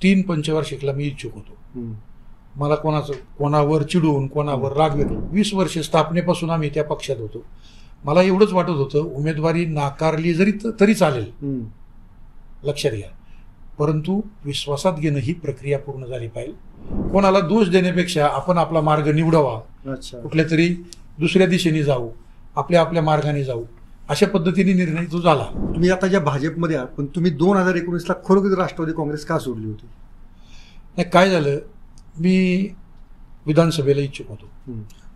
3 पंचवार्षिकला मी इच्छुक होतो. मला कोणावर चिडून कोणावर राग व्यक्त 20 वर्ष स्थापनेपासून आम्ही त्या पक्षात होतो. मला एवढंच वाटत होतं उमेदवारी नाकारली जरी तरी चालेल, लक्षात घ्या, परंतु विश्वासात घेणं ही प्रक्रिया पूर्ण झाली पाहिजे. कोणाला दोष देण्यापेक्षा आपण आपला मार्ग निवडावा, कुठल्या तरी दुसऱ्या दिशेने जाऊ, आपल्या मार्गाने जाऊ, अशा पद्धतीने निर्णय तो झाला. तुम्ही आता ज्या भाजपमध्ये आहात, पण तुम्ही 2019ला खरोखर राष्ट्रवादी काँग्रेस का सोडली होती? नाही, काय झालं, मी विधानसभेला इच्छुक होतो.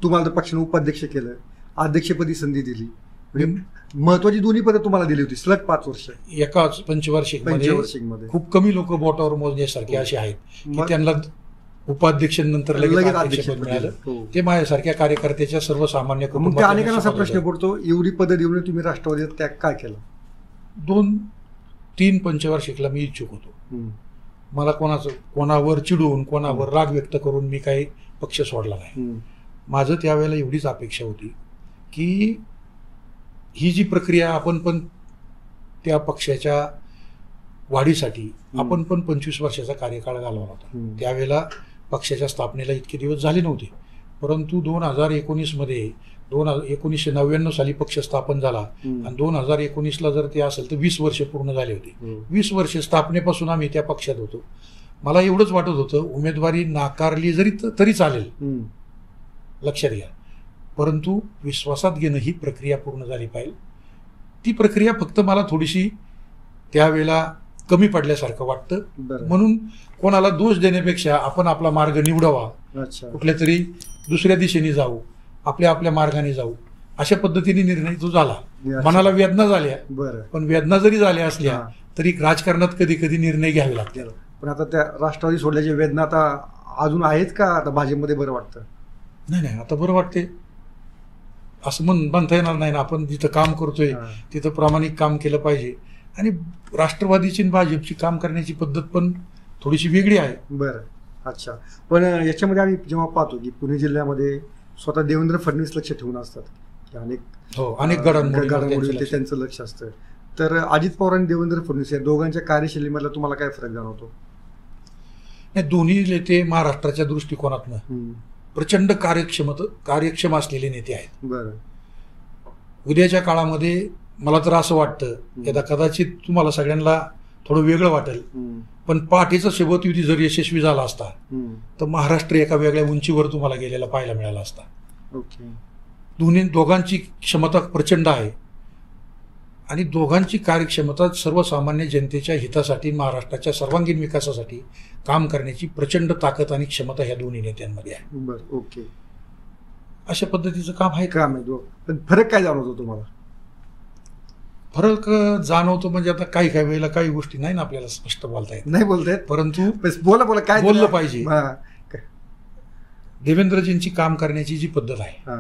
तुम्हाला तर पक्षाने उपाध्यक्ष केलं, अध्यक्षपदी संधी दिली, म्हणजे महत्वाची दोन्ही पदं तुम्हाला दिली होती सलग 5 वर्ष. एकाच पंचवार्षिकमध्ये खूप कमी लोक बोटावर मोजण्यासारखे असे आहेत की त्यांना उपाध्यक्षानंतर लगेच अध्यक्षपद मिळालं. ते माझ्यासारख्या कार्यकर्त्याच्या सर्वसामान्य कुटुंबात अनेकांना असा प्रश्न पडतो, एवढी पदं देऊन तुम्ही राष्ट्रवादीत त्याग काय केला? 2-3 पंचवार्षिकला मी इच्छुक होतो. मला कोणावर चिडून कोणावर राग व्यक्त करून मी काही पक्ष सोडला नाही. माझं त्यावेळेला एवढीच अपेक्षा होती की ही जी प्रक्रिया आपण पण त्या पक्षाच्या वाढीसाठी आपण पण 25 वर्षाचा कार्यकाळ घालवला होता. त्यावेळेला पक्षाच्या स्थापनेला इतके दिवस झाले नव्हते, परंतु 2019मध्ये 1999 साली पक्ष स्थापन झाला आणि 2019ला जर ते असेल तर 20 वर्ष पूर्ण झाले होते. 20 वर्ष स्थापनेपासून आम्ही त्या पक्षात होतो. मला एवढंच वाटत होतं उमेदवारी नाकारली जरी तरी चालेल, लक्षात घ्या, परंतु विश्वासात घेणं ही प्रक्रिया पूर्ण झाली पाहिजे. ती प्रक्रिया फक्त मला थोडीशी त्यावेळेला कमी पडल्यासारखं वाटतं, म्हणून कोणाला दोष देण्यापेक्षा आपण आपला मार्ग निवडावा, कुठल्या तरी दुसऱ्या दिशेने जाऊ, आपल्या मार्गाने जाऊ, अशा पद्धतीने निर्णय तो झाला. मनाला वेदना झाल्या, पण वेदना जरी झाल्या असल्या तरी राजकारणात कधी कधी निर्णय घ्यावे लागतात. पण आता त्या राष्ट्रवादी सोडल्याच्या वेदना आता अजून आहेत का? आता भाजपमध्ये बरं वाटतं? नाही, आता बरं वाटते असं म्हणता येणार नाही ना. आपण जिथं काम करतोय तिथं प्रामाणिक काम केलं पाहिजे, आणि राष्ट्रवादीची भाजपची काम करण्याची पद्धत पण थोडीशी वेगळी आहे. बरं, अच्छा. पण याच्यामध्ये आम्ही जेव्हा पाहतो की पुणे जिल्ह्यामध्ये स्वतः देवेंद्र फडणवीस लक्ष ठेवून असतात की अनेक घडामोडी त्यांचं लक्ष असतं, तर अजित पवार आणि देवेंद्र फडणवीस या दोघांच्या कार्यशैलीमधला तुम्हाला काय फरक जाणवतो? नाही, दोन्ही नेते महाराष्ट्राच्या दृष्टिकोनातनं प्रचंड कार्यक्षम असलेले नेते आहेत. बरं. उद्याच्या काळामध्ये मला तर असं वाटतं, कदाचित तुम्हाला सगळ्यांना थोडं वेगळं वाटेल, पण पहाटेचा शपथविधी जर यशस्वी झाला असता तर महाराष्ट्र एका वेगळ्या उंचीवर तुम्हाला गेलेला पाहायला मिळाला असता. दोघांची क्षमता प्रचंड आहे आणि दोघांची कार्यक्षमता सर्वसामान्य जनतेच्या हितासाठी, महाराष्ट्राच्या सर्वांगीण विकासासाठी काम करण्याची प्रचंड ताकद आणि क्षमता ह्या दोन्ही नेत्यांमध्ये आहे. बरं, ओके. अशा पद्धतीचं काम आहे. पण फरक काय जाणवतो तुम्हाला? फरक जाणवतो म्हणजे आता काही वेळेला काही गोष्टी नाही ना आपल्याला स्पष्ट बोलता येत, नाही बोलता येत, परंतु बोला काय बोललं पाहिजे. देवेंद्रजींची काम करण्याची जी पद्धत आहे,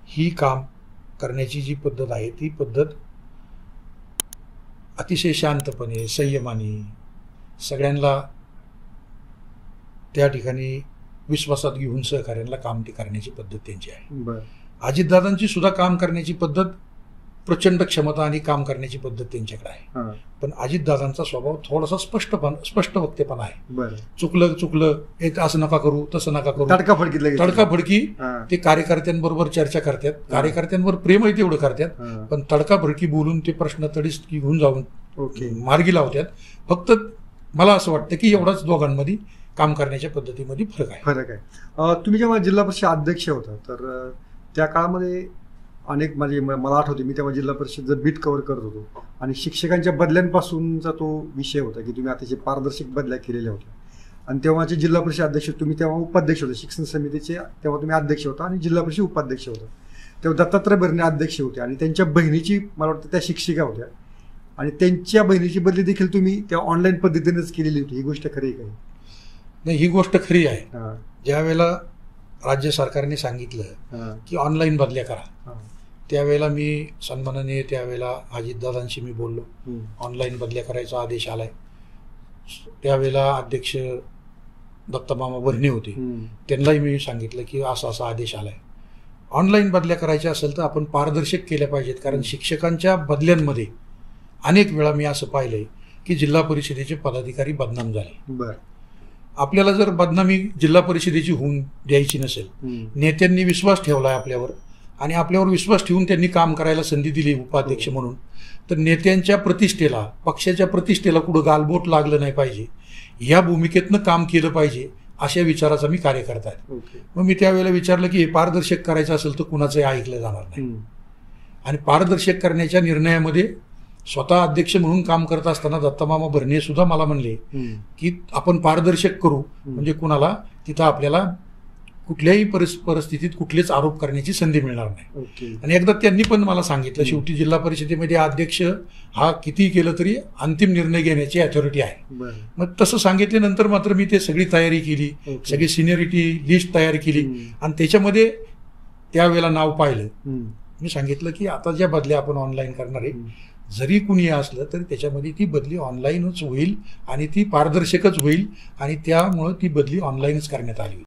ही काम करण्याची जी पद्धत आहे ती पद्धत अतिशय शांतपणे, संयमाने, सगळ्यांना त्या ठिकाणी विश्वासात घेऊन सहकार्यांना काम करण्याची पद्धत त्यांची आहे. अजितदादांची सुद्धा काम करण्याची पद्धत, प्रचंड क्षमता आणि काम करण्याची पद्धत त्यांच्याकडे आहे, पण अजितदादांचा स्वभाव थोडासा स्पष्ट वक्तेपणा आहे. चुकलं एक असं नका करू, तसं नका करू, तडकाफडकी ते कार्यकर्त्यांबरोबर चर्चा करतात, कार्यकर्त्यांवर प्रेमही तेवढं करतात, पण तडकाफडकी बोलून ते प्रश्न तडीस घेऊन जाऊन मार्गी लावतात. फक्त मला असं वाटतं की एवढाच दोघांमध्ये काम करण्याच्या पद्धतीमध्ये फरक आहे. तुम्ही जेव्हा जिल्हा परिषद अध्यक्ष होता तर त्या काळामध्ये अनेक मला आठवते, मी तेव्हा जिल्हा परिषदचं बीट कव्हर करत होतो आणि शिक्षकांच्या बदल्यांपासूनचा तो विषय होता की तुम्ही अतिशय पारदर्शक बदल्या केलेल्या होत्या. आणि तेव्हाचे जिल्हा परिषद अध्यक्ष, तुम्ही तेव्हा उपाध्यक्ष होते शिक्षण समितीचे, तेव्हा तुम्ही अध्यक्ष होता आणि जिल्हा परिषद उपाध्यक्ष होता. तेव्हा दत्तात्रय भरणे अध्यक्ष होते आणि त्यांच्या बहिणीची, मला वाटतं त्या शिक्षिका होत्या, आणि त्यांच्या बहिणीची बदली देखील तुम्ही त्या ऑनलाईन पद्धतीनेच केलेली होती. ही गोष्ट खरी आहे का? नाही, ही गोष्ट खरी आहे. ज्या वेळेला राज्य सरकारने सांगितलं की ऑनलाईन बदल्या करा, त्यावेळेला मी सन्मानाने त्यावेळेला अजितदादांशी मी बोललो, ऑनलाईन बदल्या करायचा आदेश आलाय. त्यावेळेला अध्यक्ष दत्तमामा भरणे होते, त्यांनाही मी सांगितलं की असा आदेश आलाय. ऑनलाईन बदल्या करायच्या असेल तर आपण पारदर्शक केल्या पाहिजेत, कारण शिक्षकांच्या बदल्यांमध्ये अनेक वेळा मी असं पाहिलंय की जिल्हा परिषदेचे पदाधिकारी बदनाम झाले. बर. आपल्याला जर बदनामी जिल्हा परिषदेची होऊन द्यायची नसेल, नेत्यांनी विश्वास ठेवलाय आपल्यावर आणि आपल्यावर विश्वास ठेवून त्यांनी काम करायला संधी दिली उपाध्यक्ष म्हणून, तर नेत्यांच्या प्रतिष्ठेला, पक्षाच्या प्रतिष्ठेला कुठं गालबोट लागलं नाही पाहिजे, या भूमिकेतनं काम केलं पाहिजे, अशा विचाराचा मी कार्यकर्ता आहे. मग मी त्यावेळेला विचारलं की हे पारदर्शक करायचं असेल तर कुणाचंही ऐकलं जाणार नाही. आणि पारदर्शक करण्याच्या निर्णयामध्ये स्वतः अध्यक्ष म्हणून काम करत असताना दत्तमामा भरणे सुद्धा मला म्हणले की आपण पारदर्शक करू, म्हणजे कुणाला तिथं आपल्याला कुठल्याही परिस्थितीत कुठलेच आरोप करण्याची संधी मिळणार नाही. आणि एकदा त्यांनी पण मला सांगितलं, शेवटी जिल्हा परिषदेमध्ये अध्यक्ष हा कितीही केलं तरी अंतिम निर्णय घेण्याची अथॉरिटी आहे. मग तसं सांगितल्यानंतर मात्र मी ते सगळी तयारी केली, सगळी सिनियरिटी लिस्ट तयार केली आणि त्याच्यामध्ये त्यावेळेला नाव पाहिलं. मी सांगितलं की आता ज्या बदल्या आपण ऑनलाईन करणार आहे, जरी कुणी असलं तरी त्याच्यामध्ये ती बदली ऑनलाईनच होईल आणि ती पारदर्शकच होईल आणि त्यामुळं ती बदली ऑनलाईनच करण्यात आली.